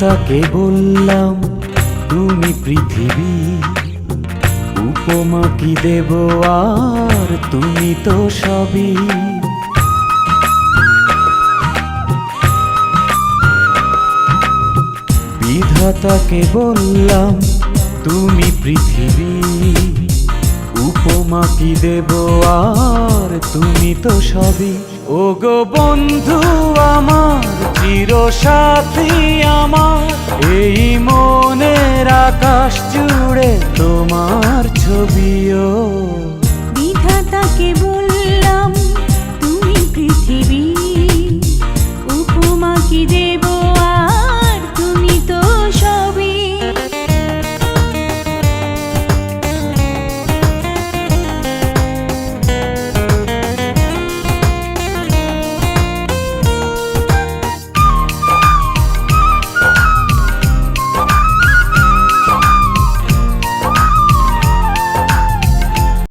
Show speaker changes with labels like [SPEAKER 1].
[SPEAKER 1] বিধাতাকে বললাম তুমি পৃথিবী, উপমা কি দেব আর তুমি তো সবই। বিধাতাকে বললাম তুমি পৃথিবী, উপমা কি দেব আর তুমি তো সবই। ও গো বন্ধু আমার, চির সাথী আমার, এই মনের আকাশ জুড়ে তোমার ছবিও।
[SPEAKER 2] বিধাতাকে বল